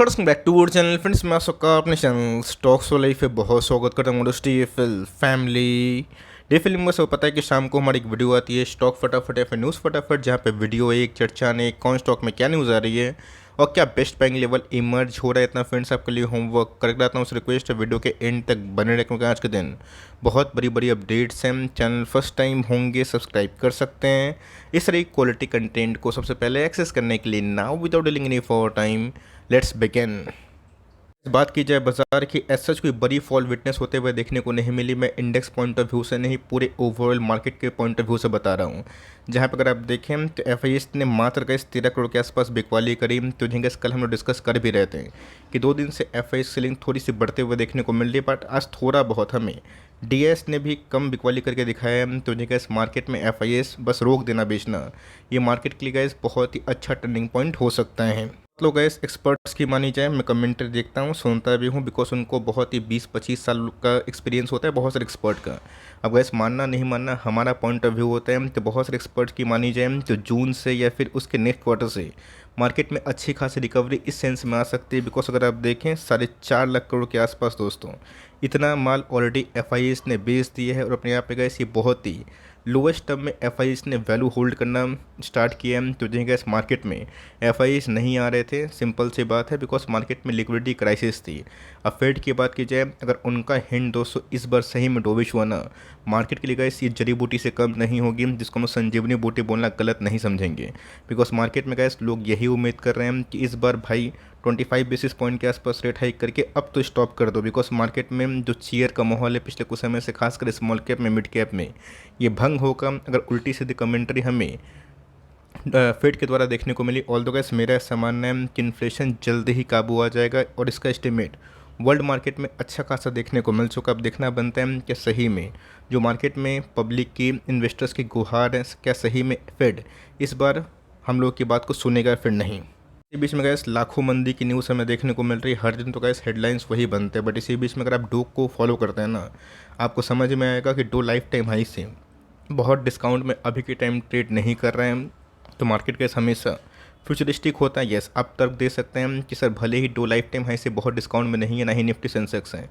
Welcome back to our channel friends. मैं सबका अपने चैनल स्टॉक्स वाले पे बहुत स्वागत करता हूँ। दोस्तों ये फैमिली डे फिल्म में सब पता है कि शाम को हमारी एक वीडियो आती है स्टॉक फटाफट या फिर न्यूज़ फटाफट, जहाँ पे वीडियो एक चर्चा ने कौन स्टॉक में क्या न्यूज़ आ रही है और क्या बेस्ट बाइंग लेवल इमर्ज हो रहा है। इतना फ्रेंड्स आपके लिए होमवर्क कर रहता हूँ। उस रिक्वेस्ट है वीडियो के एंड तक बने रहे, क्योंकि आज के दिन बहुत बड़ी बड़ी अपडेट्स हैं। चैनल फर्स्ट टाइम होंगे सब्सक्राइब कर सकते हैं इस तरह क्वालिटी कंटेंट को सबसे पहले एक्सेस करने के लिए। Now without dealing any for time let's begin. बात की जाए बाजार की, एज सच कोई बड़ी फॉल विटनेस होते हुए देखने को नहीं मिली। मैं इंडेक्स पॉइंट ऑफ व्यू से नहीं, पूरे ओवरऑल मार्केट के पॉइंट ऑफ व्यू से बता रहा हूँ। जहाँ पर अगर आप देखें तो एफआईएस ने मात्र गैस 13 करोड़ के आसपास बिकवाली करी। तो जिनके कल हम लोग डिस्कस कर भी रहे थे कि 2 दिन से एफआईएस सेलिंग थोड़ी सी बढ़ते हुए देखने को मिल रही है, बट आज थोड़ा बहुत हमें डीएस ने भी कम बिकवाली करके दिखाया है। तो जिनके मार्केट में एफआईएस बस रोक देना बेचना, ये मार्केट के लिए गैस बहुत ही अच्छा टर्निंग पॉइंट हो सकता है। लोग गैस एक्सपर्ट्स की मानी जाए, मैं कमेंट्री देखता हूँ सुनता भी हूँ, बिकॉज उनको बहुत ही 20-25 साल का एक्सपीरियंस होता है बहुत सारे एक्सपर्ट का। अब गैस मानना नहीं मानना हमारा पॉइंट ऑफ व्यू होता है। तो बहुत सारे एक्सपर्ट्स की मानी जाए तो जून से या फिर उसके नेक्स्ट क्वार्टर से मार्केट में अच्छी खासी रिकवरी इस सेंस में आ सकती है। बिकॉज अगर आप देखें 4.5 लाख करोड़ के आसपास दोस्तों इतना माल ऑलरेडी एफआईएस ने बेच दिया है, और अपने आप पे गैस ये बहुत ही लोवेस्ट टर्म में एफआईएस ने वैल्यू होल्ड करना स्टार्ट किया है। तो जिनके गैस मार्केट में एफआईएस नहीं आ रहे थे, सिंपल सी बात है, बिकॉज मार्केट में लिक्विडिटी क्राइसिस थी। अब फेड की बात की जाए, अगर उनका हिंट दोस्तों इस बार सही में डोविश हुआ ना, मार्केट के लिए गैस ये जड़ी बूटी से कम नहीं होगी, जिसको हम संजीवनी बूटी बोलना गलत नहीं समझेंगे। बिकॉज मार्केट में गैस लोग यही उम्मीद कर रहे हैं कि इस बार भाई 25 बेसिस पॉइंट के आसपास रेट हाइक करके अब तो स्टॉप कर दो। बिकॉज मार्केट में जो चीयर का माहौल है पिछले कुछ समय से, खासकर स्मॉल कैप में मिड कैप में, ये भंग होगा अगर उल्टी सीधी कमेंट्री हमें फेड के द्वारा देखने को मिली। ऑल दो गैस मेरा ऐसा मानना है कि इन्फ्लेशन जल्द ही काबू आ जाएगा, और इसका एस्टिमेट वर्ल्ड मार्केट में अच्छा खासा देखने को मिल चुका। अब देखना बनता है कि सही में जो मार्केट में पब्लिक की इन्वेस्टर्स की गुहार है, क्या सही में फेड इस बार हम लोग की बात को सुनेगा फिर नहीं। इसी बीच में गैस लाखों मंदी की न्यूज़ हमें देखने को मिल रही है हर दिन। तो गैस हेडलाइंस वही बनते हैं, बट इसी बीच में अगर आप डो को फॉलो करते हैं ना, आपको समझ में आएगा कि डो लाइफ टाइम हाई से बहुत डिस्काउंट में अभी के टाइम ट्रेड नहीं कर रहे हैं। तो मार्केट गैस हमेशा फ्यूचरिस्टिक होता है। येस, आप तर्क दे सकते हैं कि सर भले ही डो लाइफ टाइम हाई से बहुत डिस्काउंट में नहीं है, ना ही निफ्टी सेंसेक्स है,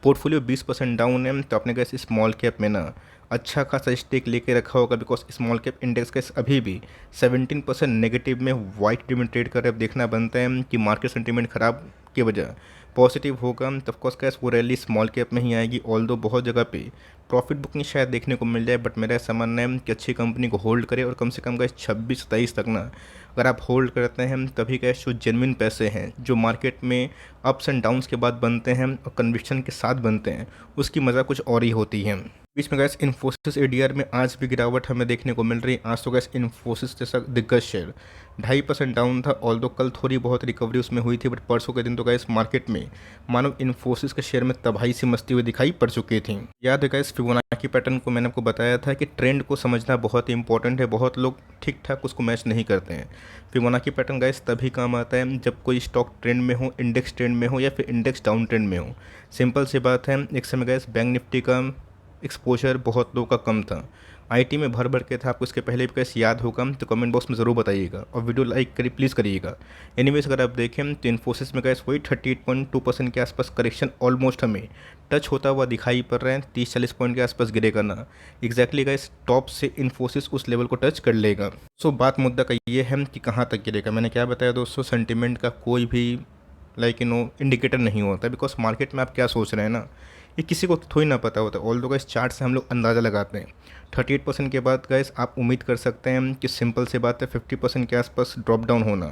पोर्टफोलियो 20% डाउन है, तो आपने गैस स्मॉल कैप में ना अच्छा खासा स्टेक लेके रखा होगा। Because small cap index gas अभी भी 17% नेगेटिव में वाइट में ट्रेड कर रहे। अब देखना बनता है कि मार्केट सेंटीमेंट खराब की वजह पॉजिटिव होगा, तो ऑफकोर्स गैस वो रैली स्मॉल कैप में ही आएगी। ऑल दो बहुत जगह पे प्रॉफिट बुकिंग शायद देखने को मिल जाए, बट मेरा ऐसा मानना है कि अच्छी कंपनी को होल्ड करे, और कम से कम गैस 26-27 तक ना अगर आप होल्ड करते हैं तभी गैस जो जेन्युइन पैसे हैं जो मार्केट में अप्स एंड डाउन्स के बाद बनते हैं और कन्विक्शन के साथ बनते हैं, उसकी मज़ा कुछ और ही होती है। बीच में गैस इन्फोसिस एडीआर में आज भी गिरावट हमें देखने को मिल रही है। आज तो गैस इन्फोसिस जैसा दिग्गज शेयर 2.5% डाउन था। ऑल दो कल थोड़ी बहुत रिकवरी उसमें हुई थी, बट परसों के दिन तो गैस मार्केट में मानो इन्फोसिस के शेयर में तबाही सी मचती हुई दिखाई पड़ चुकी थी। याद है गैस फिबोनाची पैटर्न को मैंने आपको बताया था कि ट्रेंड को समझना बहुत ही इंपॉर्टेंट है। बहुत लोग ठीक ठाक उसको मैच नहीं करते हैं। फिबोनाची पैटर्न गैस तभी काम आता है जब कोई स्टॉक ट्रेंड में हो, इंडेक्स ट्रेंड में हो, या फिर इंडेक्स डाउन ट्रेंड में हो। सिंपल सी बात है, एक समय गैस बैंक निफ्टी का एक्सपोजर बहुत लोगों का कम था, आईटी में भर भर के था। आपको इसके पहले भी कैसे याद होगा तो कमेंट बॉक्स में ज़रूर बताइएगा, और वीडियो लाइक करिए प्लीज़ करिएगा। एनीवेज अगर आप देखें तो इन्फोसिस में गैस वही 38.2% के आसपास करेक्शन ऑलमोस्ट हमें टच होता हुआ दिखाई पड़ रहा है। 30-40 पॉइंट के आसपास गिरेगा ना, एग्जैक्टली गैस टॉप से इन्फोसिस उस लेवल को टच कर लेगा। सो बात मुद्दा का ये है कि कहाँ तक गिरेगा। मैंने क्या बताया दोस्तों, सेंटिमेंट का कोई भी इंडिकेटर नहीं होता, बिकॉज मार्केट में आप क्या सोच रहे हैं ना, ये किसी को थोड़ी ना पता होता है। ऑल दो गैस चार्ट से हम लोग अंदाज़ा लगाते हैं। 38% के बाद गैस आप उम्मीद कर सकते हैं कि सिंपल से बात है 50% के आसपास ड्रॉप डाउन होना,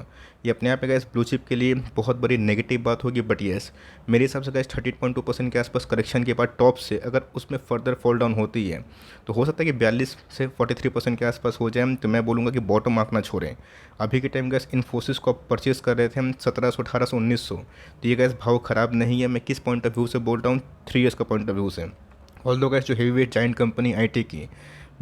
ये अपने आप में गैस ब्लू चिप के लिए बहुत बड़ी नेगेटिव बात होगी। बट येस, मेरे हिसाब से गैस 38.2% के आसपास करेक्शन के बाद टॉप से अगर उसमें फर्दर फॉल डाउन होती है तो हो सकता है कि 42 से 43% के आसपास हो जाए। तो मैं बोलूँगा कि बॉटम आंक ना छोड़ें। अभी के टाइम गैस इन्फोसिस को आप परचेज कर रहे थे हम 1700, 1800, 1900, तो ये गैस भाव ख़राब नहीं है। मैं किस पॉइंट ऑफ व्यू से बोल रहा हूँ, 3 ईयर्स का पॉइंट ऑफ व्यू से। ऑल दो गैस जो heavy weight giant company IT की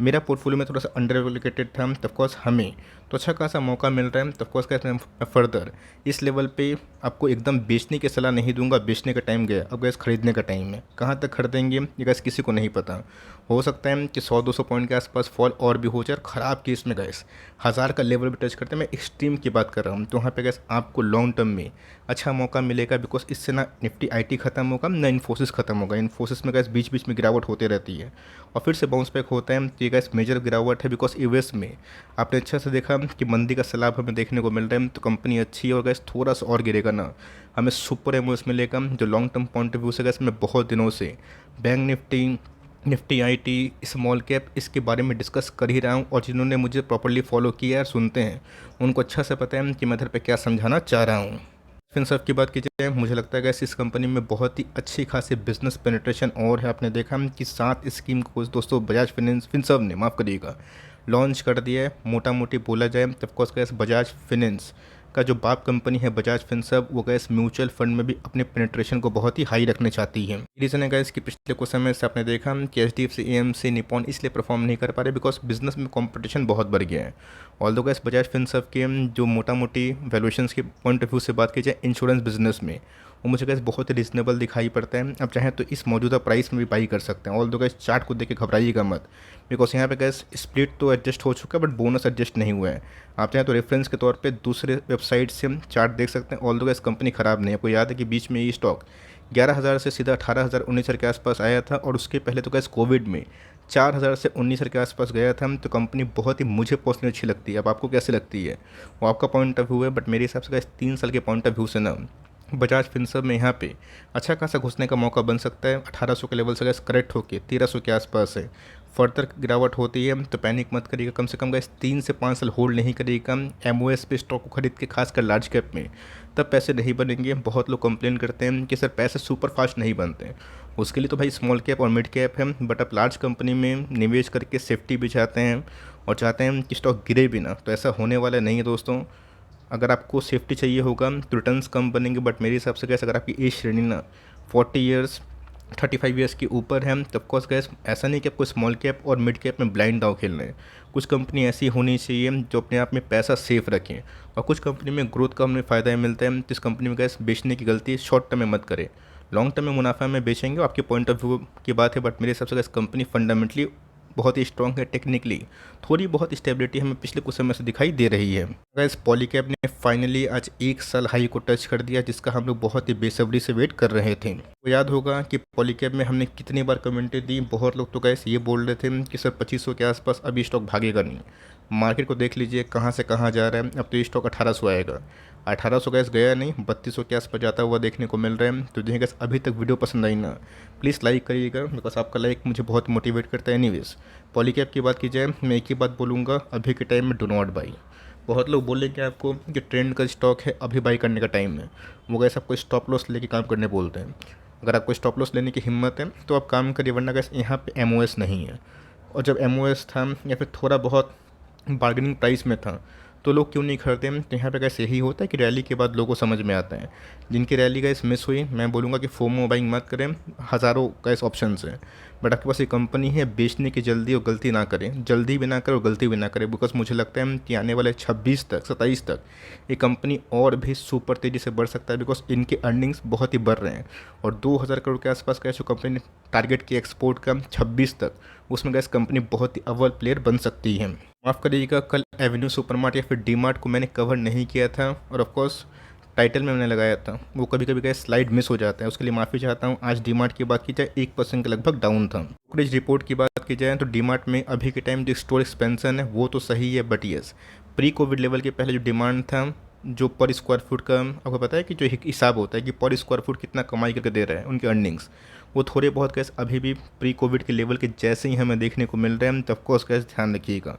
मेरा पोर्टफोलियो में थोड़ा सा अंडर एलोकेटेड था, तब कोर्स हमें तो अच्छा खासा मौका मिल रहा है। तब कोर्स कहते हैं फर्दर इस लेवल पे आपको एकदम बेचने की सलाह नहीं दूंगा। बेचने का टाइम गया, अब गैस खरीदने का टाइम है। कहाँ तक खरीदेंगे ये गैस किसी को नहीं पता। हो सकता है कि 100-200 पॉइंट के आसपास फॉल और भी हो जाए, ख़राब केस में गैस हज़ार का लेवल भी टच करते हैं। मैं एक्सट्रीम की बात कर रहा हूँ, तो वहाँ पे गैस आपको लॉन्ग टर्म में अच्छा मौका मिलेगा, बिकॉज इससे ना निफ्टी आईटी खत्म होगा ना इन्फोसिस खत्म होगा। इन्फोसिस में गैस बीच बीच में गिरावट होती रहती है और फिर से बाउंस बैक होता है। तो ये गैस मेजर गिरावट है, बिकॉज यूएस में आपने अच्छा से देखा कि मंदी का सैलाब हमें देखने को मिल रहा है। तो कंपनी अच्छी है और गैस थोड़ा सा और गिरेगा ना हमें सुपर एमओएस मिलेगा, जो long term point of view से गैस मैं बहुत दिनों से bank Nifty IT small cap इसके बारे में डिस्कस कर ही रहा हूँ। और जिन्होंने मुझे प्रॉपर्ली फॉलो किया है सुनते हैं, उनको अच्छा से पता है कि मैं इधर पे क्या समझाना चाह रहा हूँ। फिनसर्व की बात की जाए, मुझे लगता है कि इस कंपनी में बहुत ही अच्छी खासी बिजनेस पेनिट्रेशन और है। आपने देखा कि 7 स्कीम को दोस्तों बजाज फिनेंस फिनसर्व ने माफ़ करिएगा लॉन्च कर दिया है। मोटा मोटी बोला जाए तो ऑफकोर्स गैस बजाज फिनेंस का जो बाप कंपनी है बजाज फिनसर्व, वो गैस म्यूचुअल फंड में भी अपने पेनिट्रेशन को बहुत ही हाई रखना चाहती है। रीज़न है गैस कि पिछले कुछ समय से आपने देखा कि एचडीएफसी एएमसी निपॉन इसलिए परफॉर्म नहीं कर पा रहे, बिकॉज बिजनेस में कंपटीशन बहुत बढ़ गया है। ऑल्दो गैस बजाज फिनसर्व के जो मोटा मोटी वैल्यूएशंस के पॉइंट ऑफ व्यू से बात की जाए इंश्योरेंस बिजनेस में, वो मुझे गैस बहुत ही रिजनेबल दिखाई पड़ता है। अब चाहें तो इस मौजूदा प्राइस में भी बाई कर सकते हैं। ऑल्दो गैस चार्ट को देख के घबराइएगा मत, बिकॉज यहाँ पे गैस स्प्लिट तो एडजस्ट हो चुका है बट बोनस एडजस्ट नहीं हुआ है। आप चाहें तो रेफरेंस के तौर पे दूसरे वेबसाइट से हम चार्ट देख सकते हैं। ऑल्दो गैस कंपनी ख़राब नहीं है। आपको याद है कि बीच में ये स्टॉक 11,000 से सीधा 18,000 19,000 के आसपास आया था, और उसके पहले तो गैस कोविड में 4,000 से 19,000 के आसपास गया था। तो कंपनी बहुत ही मुझे पर्सनली अच्छी लगती है। अब आपको कैसे लगती है वो आपका पॉइंट ऑफ व्यू है, बट मेरे हिसाब से गैस 3 साल के पॉइंट ऑफ व्यू से ना बजाज फिनसर्व में यहाँ पे अच्छा खासा घुसने का मौका बन सकता है। 1800 के लेवल से गैस करेक्ट होकर 1300 के आसपास है। फर्दर गिरावट होती है तो पैनिक मत करिएगा, कम से कम गैस 3 से 5 साल होल्ड नहीं करिएगा एमओएस पे स्टॉक को खरीद के, खासकर लार्ज कैप में, तब पैसे नहीं बनेंगे। बहुत लोग कंप्लेन करते हैं कि सर पैसे सुपर फास्ट नहीं बनते हैं। उसके लिए तो भाई स्मॉल कैप और मिड कैप है, बट आप लार्ज कंपनी में निवेश करके सेफ्टी भी चाहते हैं और चाहते हैं कि स्टॉक गिरे भी ना, तो ऐसा होने वाला नहीं है दोस्तों। अगर आपको सेफ्टी चाहिए होगा तो रिटर्न्स कम बनेंगे, बट मेरे हिसाब से गैस अगर आपकी एज श्रेणी ना 40 ईयर्स 35 ईयर्स के ऊपर है, तो ऑफकोर्स गैस ऐसा नहीं कि आपको स्मॉल कैप और मिड कैप में ब्लाइंड दाव खेलना है। कुछ कंपनी ऐसी होनी चाहिए जो अपने आप में पैसा सेफ रखें, और कुछ कंपनी में ग्रोथ का हमें फ़ायदा मिलता है। तो इस कंपनी में गैस बेचने की गलती शॉर्ट टर्म में मत करें। लॉन्ग टर्म में मुनाफा में बेचेंगे, आपके पॉइंट ऑफ व्यू की बात है, बट मेरे हिसाब से गैस कंपनी फंडामेंटली बहुत ही स्ट्रॉन्ग है। टेक्निकली थोड़ी बहुत स्टेबिलिटी हमें पिछले कुछ समय से दिखाई दे रही है। गैस पॉलीकैब ने फाइनली आज 1 साल हाई को टच कर दिया, जिसका हम लोग बहुत ही बेसब्री से वेट कर रहे थे। तो याद होगा कि पॉलीकैब में हमने कितनी बार कमेंटें दी। बहुत लोग तो गैस ये बोल रहे थे कि सर 2500 के आसपास अभी स्टॉक भागेगा नहीं। मार्केट को देख लीजिए कहाँ से कहाँ जा रहा है। अब तो ये स्टॉक 1800 आएगा। 1800 गैस गया नहीं, 3200 के आसपास जाता हुआ देखने को मिल रहा है। तो जिन्हें गैस अभी तक वीडियो पसंद आई ना, प्लीज़ लाइक करिएगा, बिकॉज आपका लाइक मुझे बहुत मोटिवेट करता है। एनीवेज पॉलीकैब की बात की जाए, मैं एक ही बात बोलूँगा, अभी के टाइम में डू नॉट बाई। बहुत लोग बोलेंगे आपको कि ट्रेंड का स्टॉक है, अभी बाई करने का टाइम है। वो गैस आपको स्टॉप लॉस लेके काम करने बोलते हैं। अगर आपको स्टॉप लॉस लेने की हिम्मत है तो आप काम करिए, वरना गैस यहाँ पे एमओएस नहीं है। और जब एमओएस था या फिर थोड़ा बहुत बार्गेनिंग प्राइस में था तो लोग क्यों नहीं खरीदते हैं। तो यहाँ पे गैस यही होता है कि रैली के बाद लोगों को समझ में आता है। जिनकी रैली गैस मिस हुई, मैं बोलूँगा कि फोमो बाइंग मत करें। हज़ारों गैस ऑप्शन है, बट आपके पास ये कंपनी है बेचने की जल्दी, और गलती ना करें। जल्दी भी ना करें और गलती भी ना करें, बिकॉज मुझे लगता है कि आने वाले 26 तक 27 तक ये कंपनी और भी सुपर तेज़ी से बढ़ सकता है, बिकॉज इनके अर्निंग्स बहुत ही बढ़ रहे हैं। और 2000 करोड़ के आसपास का जो कंपनी ने टारगेट किया एक्सपोर्ट का 26 तक, उसमें गैस कंपनी बहुत ही अव्वल प्लेयर बन सकती है। माफ़ करिएगा, कल एवेन्यू सुपरमार्ट या फिर डी मार्ट को मैंने कवर नहीं किया था, और ऑफकोर्स टाइटल में मैंने लगाया था, वो कभी कभी गैस स्लाइड मिस हो जाता है, उसके लिए माफ़ी चाहता हूँ। आज डी मार्ट की बात की जाए 1% के लगभग डाउन था। ब्रोकरेज रिपोर्ट की बात की जाए तो डी मार्ट में अभी के टाइम जो स्टोर एक्सपेंसन है वो तो सही है, but yes pre Covid level के पहले जो डिमांड था, जो पर स्क्वायर फुट का आपको पता है कि जो हिसाब होता है कि पर स्क्वायर फुट कितना कमाई करके दे रहा है उनके अर्निंग्स, वो थोड़े बहुत गैस अभी भी प्री कोविड के लेवल के जैसे ही हमें देखने को मिल रहे हैं। तो ऑफकोर्स गैस ध्यान रखिएगा,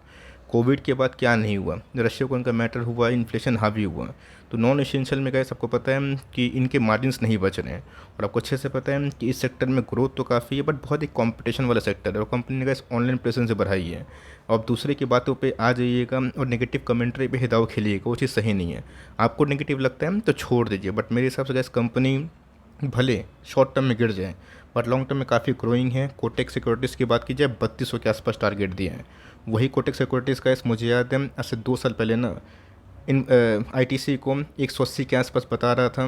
कोविड के बाद क्या नहीं हुआ, रशिया को उनका मैटर हुआ, इन्फ्लेशन हावी हुआ। तो नॉन एसेंशियल में गैस आपको पता है कि इनके मार्जिन्स नहीं बच रहे हैं, और आपको अच्छे से पता है कि इस सेक्टर में ग्रोथ तो काफ़ी है, बट बहुत ही कंपटीशन वाला सेक्टर है, और कंपनी ने गैस ऑनलाइन प्रेजेंस बढ़ाई है। और दूसरे की बातों पे आ जाइएगा और नेगेटिव कमेंट्री पे हिदाव खेलिएगा, वो चीज़ सही नहीं है। आपको नेगेटिव लगता है तो छोड़ दीजिए, बट मेरे हिसाब से गैस कंपनी भले शॉर्ट टर्म में गिर जाए बट लॉन्ग टर्म में काफ़ी ग्रोइंग है। कोटेक सिक्योरिटीज़ की बात की जाए 3200 के आसपास टारगेट दिए हैं। वही कोटेक सिक्योरिटीज़ का मुझे याद है आज से 2 साल पहले ना इन आईटीसी को 180 के आसपास बता रहा था,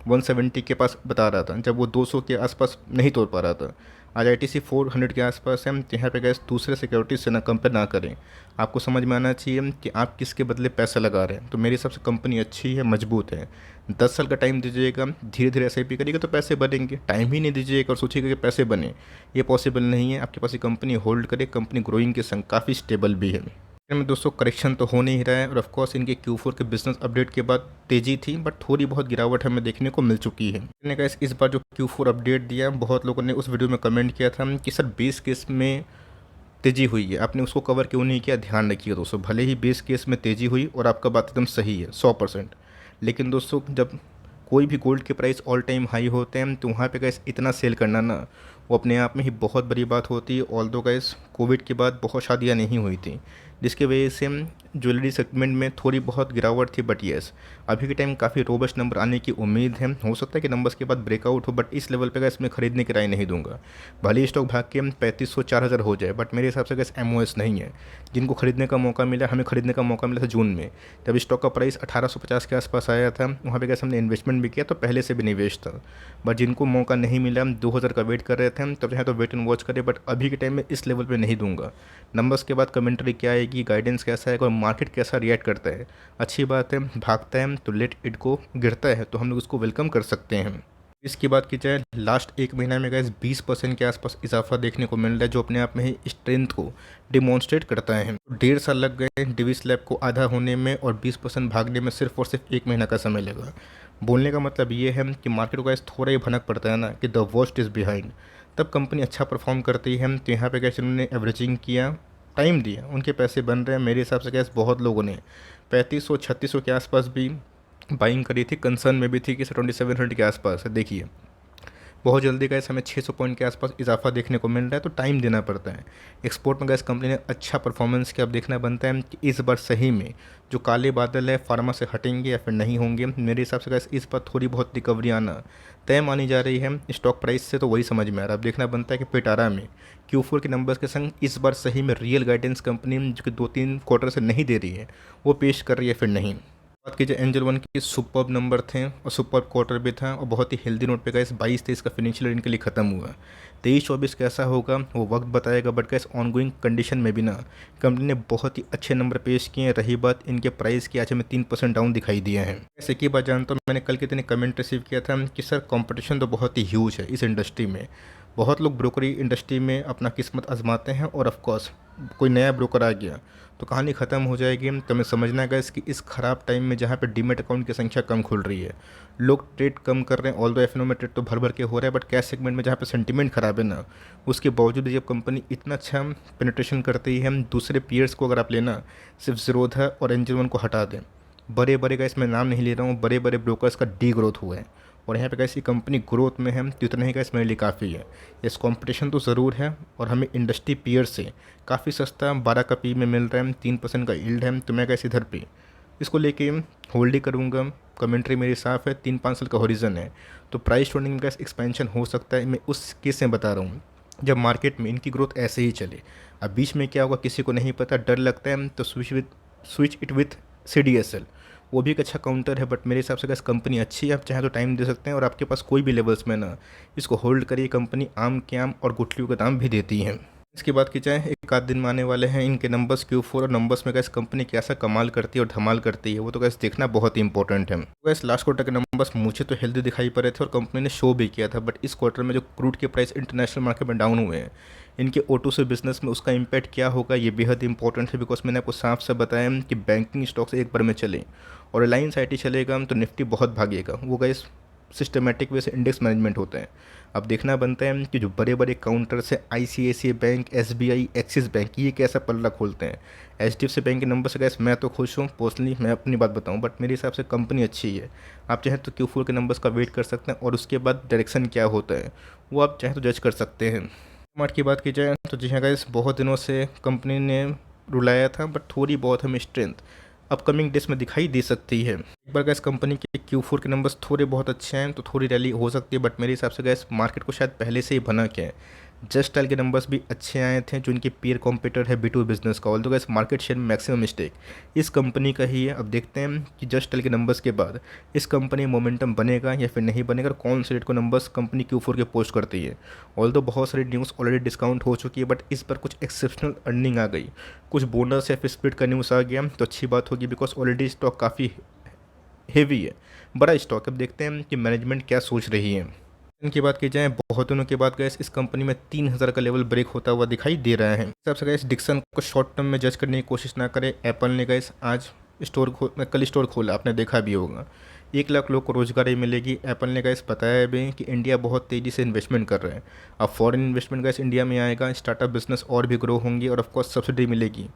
170 के पास बता रहा था, जब वो 200 के आसपास नहीं तोड़ पा रहा था। आज ITC 400 के आसपास है, तो यहाँ पे गैस दूसरे सिक्योरिटी से ना कंपेयर ना करें। आपको समझ में आना चाहिए कि आप किसके बदले पैसा लगा रहे हैं। तो मेरे हिसाब से कंपनी अच्छी है, मजबूत है। 10 साल का टाइम दीजिएगा, धीरे धीरे SIP करिएगा तो पैसे बनेंगे। टाइम ही नहीं दीजिएगा और सोचिएगा कि पैसे बने, ये पॉसिबल नहीं है। आपके पास ये कंपनी होल्ड करे, कंपनी ग्रोइंग के संग काफ़ी स्टेबल भी है। में दोस्तों करेक्शन तो हो नहीं रहा है, और ऑफकोर्स इनके Q4 के बिजनेस अपडेट के बाद तेज़ी थी, बट थोड़ी बहुत गिरावट हमें देखने को मिल चुकी है। मैंने कहा इस बार जो Q4 अपडेट दिया, बहुत लोगों ने उस वीडियो में कमेंट किया था कि सर बेस केस में तेज़ी हुई है, आपने उसको कवर क्यों नहीं किया। ध्यान रखिए दोस्तों, भले ही बेस केस में तेज़ी हुई और आपका बात एकदम सही है 100%, लेकिन दोस्तों जब कोई भी गोल्ड के प्राइस ऑल टाइम हाई होते हैं तो वहाँ पे गैस इतना सेल करना ना, वो अपने आप में ही बहुत बड़ी बात होती है। ऑल दो गैस कोविड के बाद बहुत शादियाँ नहीं हुई थी, जिसकी वजह से ज्वेलरी सेगमेंट में थोड़ी बहुत गिरावट थी। बट येस, अभी के टाइम काफ़ी रोबस्ट नंबर आने की उम्मीद है। हो सकता है कि नंबर्स के बाद ब्रेकआउट हो, बट इस लेवल पे गैस मैं खरीदने की राय नहीं दूंगा। भले ही स्टॉक भाग के 3500-4000 हो जाए, बट मेरे हिसाब से गैस MOS नहीं है। जिनको खरीदने का मौका मिला, हमें खरीदने का मौका मिला था जून में, जब स्टॉक का प्राइस 1850 के आसपास आया था। वहाँ पे गैस हमने इन्वेस्टमेंट भी किया, तो पहले से भी निवेश था। बट जिनको मौका नहीं मिला, 2000 का वेट कर रहे थे, तब चाहे तो वेट एंड वॉच करें। बट अभी के टाइम में इस लेवल पे नहीं दूंगा। नंबर्स के बाद कमेंट्री क्या आएगी, गाइडेंस कैसा है और मार्केट कैसा रिएक्ट करता है। अच्छी बात है, भागता है तो लेट इट गो, गिरता है तो हम लोग उसको वेलकम कर सकते हैं। इसकी बात की जाए, लास्ट एक महीना में गैस 20% के आसपास इजाफा देखने को मिल रहा है, जो अपने आप में ही स्ट्रेंथ को डिमॉन्स्ट्रेट करता है। 1.5 साल लग गए डिविस लैब को आधा होने में, और 20% भागने में सिर्फ और सिर्फ 1 महीना का समय लगा। बोलने का मतलब ये है कि मार्केट को गैस थोड़ा ही भनक पड़ता है ना कि द वर्स्ट इज़ बिहाइंड, तब कंपनी अच्छा परफॉर्म करती है। तो यहाँ पे गैस उन्होंने एवरेजिंग किया, टाइम दिया, उनके पैसे बन रहे हैं। मेरे हिसाब से गैस बहुत लोगों ने 3500-3600 के आसपास भी बाइंग करी थी, कंसर्न में भी थी कि 2700 के आसपास है। देखिए बहुत जल्दी गैस हमें 600 पॉइंट के आसपास इजाफा देखने को मिल रहा है, तो टाइम देना पड़ता है। एक्सपोर्ट में गैस कंपनी ने अच्छा परफॉर्मेंस किया। अब देखना बनता है कि इस बार सही में जो काले बादल है फार्मा से हटेंगे या फिर नहीं होंगे। मेरे हिसाब से गैस इस बार थोड़ी बहुत रिकवरी आना तय मानी जा रही है। स्टॉक प्राइस से तो वही समझ में आ रहा है। अब देखना बनता है कि पिटारा में Q4 के नंबर्स के संग इस बार सही में रियल गाइडेंस कंपनी जो कि 2-3 क्वार्टर से नहीं दे रही है, वो पेश कर रही है फिर नहीं। बात कीजिए एंजल वन की, सुपर्ब नंबर थे और सुपर्ब क्वार्टर भी था, और बहुत ही हेल्दी नोट पे गैस 22-23 का फिनेंशियल ईयर इनके लिए खत्म हुआ। 23-24 कैसा होगा वो वक्त बताएगा, बट गैस ऑनगोइंग कंडीशन में भी ना कंपनी ने बहुत ही अच्छे नंबर पेश किए हैं। रही बात इनके प्राइस की, आज हमें 3% डाउन दिखाई दिया है। ऐसे की बात जानता हूँ, मैंने कल के दिन कमेंट रिसीव किया था कि सर कंपटीशन तो बहुत ही ह्यूज है इस इंडस्ट्री में। बहुत लोग ब्रोकरी इंडस्ट्री में अपना किस्मत आजमाते हैं, और ऑफकोर्स कोई नया ब्रोकर आ गया तो कहानी ख़त्म हो जाएगी। तो हमें समझना है कि इस ख़राब टाइम में जहाँ पे डीमेट अकाउंट की संख्या कम खुल रही है, लोग ट्रेड कम कर रहे हैं। ऑल दो एफनो में ट्रेड तो भर भर के हो रहा है, बट कैश सेगमेंट में जहाँ पे सेंटीमेंट ख़राब है ना, उसके बावजूद जब कंपनी इतना अच्छा पेनिट्रेशन करती है, हम दूसरे पीयर्स को अगर आप लेना, सिर्फ ज़ीरोधा और एंजल वन को हटा दें, बड़े बड़े का इसमें नाम नहीं ले रहा हूँ, बड़े बड़े ब्रोकर्स का डी ग्रोथ हुआ है। और यहाँ पे कैसी कंपनी ग्रोथ में है, तो इतना ही गैस मेरे लिए काफ़ी है। इस कंपटीशन तो ज़रूर है, और हमें इंडस्ट्री पीयर से काफ़ी सस्ता 12 का पी में मिल रहा है, 3% का यील्ड है। तो मैं कैसे इधर पे इसको लेके होल्ड ही करूँगा। कमेंट्री मेरी साफ़ है, 3-5 साल का होरिजन है, तो प्राइस ट्रेंडिंग का एक्सपेंशन हो सकता है। मैं उस केस में बता रहा हूँ जब मार्केट में इनकी ग्रोथ ऐसे ही चले। अब बीच में क्या होगा किसी को नहीं पता, डर लगता है, तो स्विच इट विथ CDSL, वो भी एक अच्छा काउंटर है। बट मेरे हिसाब से गैस कंपनी अच्छी है, आप चाहे तो टाइम दे सकते हैं, और आपके पास कोई भी लेवल्स में ना इसको होल्ड करिए। कंपनी आम के आम और गुठलियों के दाम भी देती है। इसकी बात की जाए, एक आध दिन में आने वाले हैं इनके नंबर्स Q4, और नंबर्स में गैस कंपनी कैसा कमाल करती है और धमाल करती है, वो तो गैस देखना बहुत ही इंपॉर्टेंट है। गैस लास्ट क्वार्टर के नंबर्स मुझे तो हेल्दी दिखाई पड़े थे, और कंपनी ने शो भी किया था। बट इस क्वार्टर में जो क्रूड के प्राइस इंटरनेशनल मार्केट में डाउन हुए हैं, इनके O2 से बिजनेस में उसका इम्पैक्ट क्या होगा, ये बेहद इंपॉर्टेंट है। बिकॉज मैंने आपको साफ से बताया कि बैंकिंग स्टॉक्स एक बार में चले और रिलायंस IT चलेगा तो निफ्टी बहुत भागेगा। वो गैस सिस्टमेटिक वे से इंडेक्स मैनेजमेंट होता है। अब देखना बनता है कि जो बड़े बड़े काउंटर्स है, ICICI bank, SBI, axis bank, ये कैसा पल्ला खोलते हैं। HDFC बैंक के नंबर से गैस मैं तो खुश हूँ पर्सनली, मैं अपनी बात बताऊँ, बट मेरे हिसाब से कंपनी अच्छी है। आप चाहें तो Q4 के नंबर्स का वेट कर सकते हैं, और उसके बाद डायरेक्शन क्या होता है वो आप चाहें तो जज कर सकते हैं। मार्ट की बात की जाए तो जी हाँ गैस, बहुत दिनों से कंपनी ने रुलाया था, बट थोड़ी बहुत हमें स्ट्रेंथ अपकमिंग डेज में दिखाई दे सकती है। एक बार गैस कंपनी के Q4 के नंबर्स थोड़े बहुत अच्छे हैं तो थोड़ी रैली हो सकती है, बट मेरे हिसाब से गैस मार्केट को शायद पहले से ही बना के है। जस्ट स्टाइल के नंबर्स भी अच्छे आए थे जो इनके पीयर कॉम्पिटिटर है B2 बिजनेस का। ऑल्दो गैस मार्केट शेयर में मैक्सिमम मिस्टेक इस कंपनी का ही है। अब देखते हैं कि जस्ट स्टाइल के नंबर्स के बाद इस कंपनी में मोमेंटम बनेगा या फिर नहीं बनेगा, कौन से रेट को नंबर्स कंपनी Q4 के पोस्ट करती है। ऑल्दो बहुत सारी न्यूज़ ऑलरेडी डिस्काउंट हो चुकी है, बट इस पर कुछ एक्सेप्शनल अर्निंग आ गई, कुछ बोनस या फिर स्प्लिट का न्यूज़ आ गया तो अच्छी बात होगी, बिकॉज ऑलरेडी स्टॉक काफ़ी हेवी है, बड़ा स्टॉक। अब देखते हैं कि मैनेजमेंट क्या सोच रही है। इनकी बात की जाए, बहुत दिनों के बाद गैस इस कंपनी में 3000 का लेवल ब्रेक होता हुआ दिखाई दे रहा है। सबसे गैस डिक्सन को शॉर्ट टर्म में जज करने की कोशिश ना करें। एप्पल ने गैस आज कल स्टोर खोला, आपने देखा भी होगा, 1 लाख लोग को रोजगारी मिलेगी। एप्पल ने गैस बताया भी कि इंडिया बहुत तेज़ी से इन्वेस्टमेंट कर रहे हैं। अब फॉरेन इन्वेस्टमेंट गैस इंडिया में आएगा, स्टार्टअप बिजनेस और भी ग्रो होंगी और ऑफकोर्स सब्सिडी मिलेगी,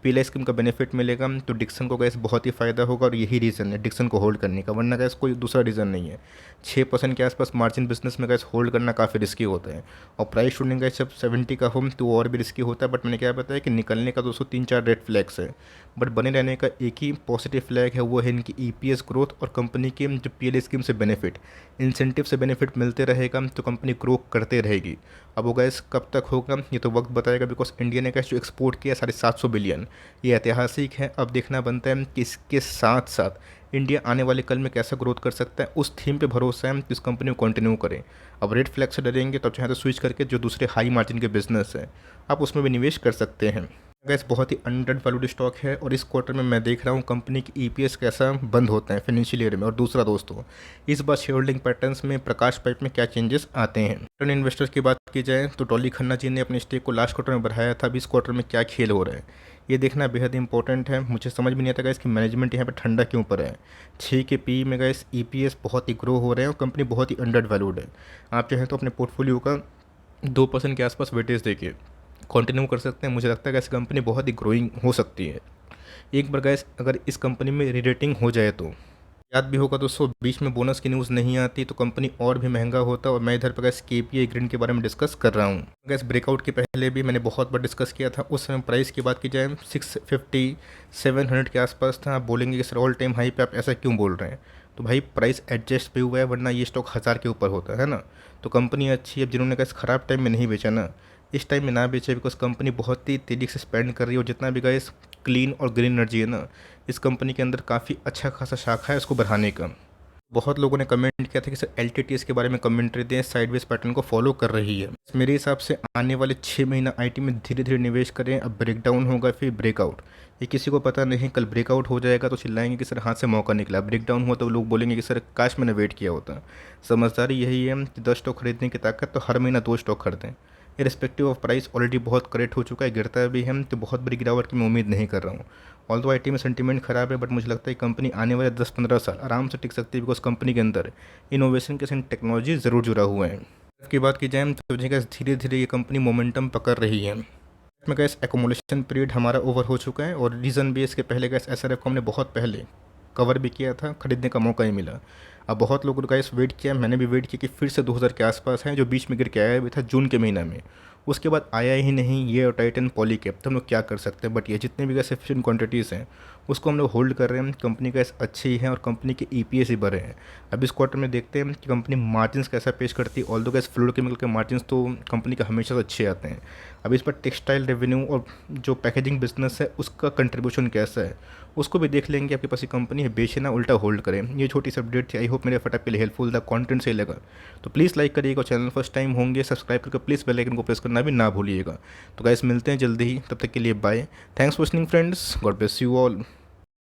पीएलआई स्कीम का बेनिफिट मिलेगा, तो डिक्सन को गैस बहुत ही फ़ायदा होगा और यही रीज़न है डिक्सन को होल्ड करने का, वरना गैस कोई दूसरा रीज़न नहीं है। 6% के आसपास मार्जिन बिजनेस में गैस होल्ड करना काफ़ी रिस्की होता है, और प्राइस शूटिंग गैस जब 70 का हो तो और भी रिस्की होता है। बट मैंने क्या बताया कि निकलने का 203-4 रेड फ्लैग्स है, बट बने रहने का एक ही पॉजिटिव फ्लैग है, वो है इनकी ईपीएस ग्रोथ और कंपनी के जो पीएलआई स्कीम से बेनिफिट, इंसेंटिव से बेनिफिट मिलते रहेगा तो कंपनी ग्रो करते रहेगी। अब वो गैस कब तक होगा ये तो वक्त बताएगा, बिकॉज इंडिया ने गैस जो एक्सपोर्ट किया 750 बिलियन, ये ऐतिहासिक है। अब देखना बनता है कि इसके साथ साथ इंडिया आने वाले कल में कैसा ग्रोथ कर सकता है, उस थीम पे भरोसा है कि इस कंपनी को कंटिन्यू करें। अब रेड फ्लैग से डरेंगे तो अब चाहे तो स्विच करके जो दूसरे हाई मार्जिन के बिजनेस हैं आप उसमें भी निवेश कर सकते हैं। गैस बहुत ही अंडर वैल्यूड स्टॉक है, और इस क्वार्टर में मैं देख रहा हूँ कंपनी की ईपीएस कैसा बंद होता है फाइनेंशियल ईयर में। और दूसरा दोस्तों, इस बार शेयर होल्डिंग पैटर्न्स में प्रकाश पाइप में क्या चेंजेस आते हैं। रिटर्न इन्वेस्टर्स की बात की जाए तो डॉली खन्ना जी ने अपने स्टेक को लास्ट क्वार्टर में बढ़ाया था, अब इस क्वार्टर में क्या खेल हो रहा है ये देखना बेहद इंपॉर्टेंट है। मुझे समझ में नहीं आता गैस कि मैनेजमेंट यहाँ पे ठंडा क्यों पर है। 6 के पी में गैस ईपीएस बहुत ही ग्रो हो रहे हैं और कंपनी बहुत ही अंडर वैल्यूड है। आप चाहें तो अपने पोर्टफोलियो का 2% के आसपास वेटेज देके कंटिन्यू कर सकते हैं। मुझे लगता है कि ऐसी कंपनी बहुत ही ग्रोइंग हो सकती है। एक बार गैस अगर इस कंपनी में रीरेटिंग हो जाए तो याद भी होगा दोस्तों, बीच में बोनस की न्यूज़ नहीं आती तो कंपनी और भी महंगा होता, और मैं इधर पर गैस केपीआई ग्रीन के बारे में डिस्कस कर रहा हूँ। गैस ब्रेकआउट के पहले भी मैंने बहुत बार डिस्कस किया था, उस समय प्राइस की बात की जाए 650-700 के आसपास था। आप बोलेंगे कि सर ऑल टाइम हाई पे आप ऐसा क्यों बोल रहे हैं, तो भाई प्राइस एडजस्ट भी हुआ है, वरना ये स्टॉक 1000 के ऊपर होता है ना। तो कंपनी अच्छी है, जिन्होंने गैस ख़राब टाइम में नहीं बेचा ना, इस टाइम में ना बेचे, बिकॉज कंपनी बहुत ही तेज़ी से स्पेंड कर रही है, और जितना भी गैस क्लीन और ग्रीन एनर्जी है ना, इस कंपनी के अंदर काफ़ी अच्छा खासा शाखा है इसको बढ़ाने का। बहुत लोगों ने कमेंट किया था कि सर एलटीटीएस के बारे में कमेंट्री दें, साइडवेज पैटर्न को फॉलो कर रही है। मेरे हिसाब से आने वाले 6 महीना आईटी में धीरे धीरे निवेश करें। अब ब्रेकडाउन होगा फिर ब्रेकआउट, ये किसी को पता नहीं, कल ब्रेकआउट हो जाएगा तो चिल्लाएंगे कि सर हाथ से मौका निकला, ब्रेकडाउन हुआ तो लोग बोलेंगे कि सर काश मैंने वेट किया होता। समझदारी यही है कि 10 स्टॉक खरीदने की ताकत तो हर महीना 2 स्टॉक खरीदें। इरिस्पेक्टिव ऑफ प्राइस ऑलरेडी बहुत करेक्ट हो चुका है, गिरता भी है तो बहुत बड़ी गिरावट की मैं उम्मीद नहीं कर रहा हूँ। ऑल्दो आईटी में सेंटीमेंट खराब है, बट मुझे लगता है कंपनी आने वाले 10-15 साल आराम से टिक सकती है, बिकॉज कंपनी के अंदर इनोवेशन के साथ टेक्नोलॉजी ज़रूर जुड़ा हुआ है। की बात की जाए तो मुझे धीरे धीरे ये कंपनी मोमेंटम पकड़ रही है। में गैस एकोमोलेशन पीरियड हमारा ओवर हो चुका है, और रीज़न भी इसके पहले गैस एसआरएफ को हमने बहुत पहले कवर भी किया था, खरीदने का मौका ही मिला। अब बहुत लोगों ने गैस वेट किया, मैंने भी वेट किया कि फिर से 2000 के आसपास है, जो बीच में गिर के आया भी था जून के महीना में, उसके बाद आया ही नहीं ये और टाइटन पॉलीकैप। तो हम लोग क्या कर सकते हैं, बट ये जितने भी गैस एफिशिएंट क्वांटिटीज़ हैं उसको हम लोग होल्ड कर रहे हैं। कंपनी गैस अच्छी है और कंपनी के ईपीएस ही बढ़े हैं। अब इस क्वार्टर में देखते हैं कि कंपनी मार्जिन्स कैसा पेश करती है। ऑल्दो गैस फ्लोरोकेमिकल के मार्जिन्स तो कंपनी का हमेशा से अच्छे आते हैं। अब इस पर टेक्सटाइल रेवेन्यू और जो पैकेजिंग बिजनेस है उसका कंट्रीब्यूशन कैसा है उसको भी देख लेंगे। आपके पास ये कंपनी है, बेचे ना उल्टा होल्ड करें। ये छोटी सी अपडेट थी, आई होप मेरे फटाक के लिए हेल्पफुल था, कंटेंट सही लगा तो प्लीज़ लाइक करिएगा, चैनल फर्स्ट टाइम होंगे सब्सक्राइब करके प्लीज़ बेल आइकन को प्रेस करना भी ना भूलिएगा। तो गाइस मिलते हैं जल्दी ही, तब तक के लिए bye. Thanks for listening friends, God bless you all.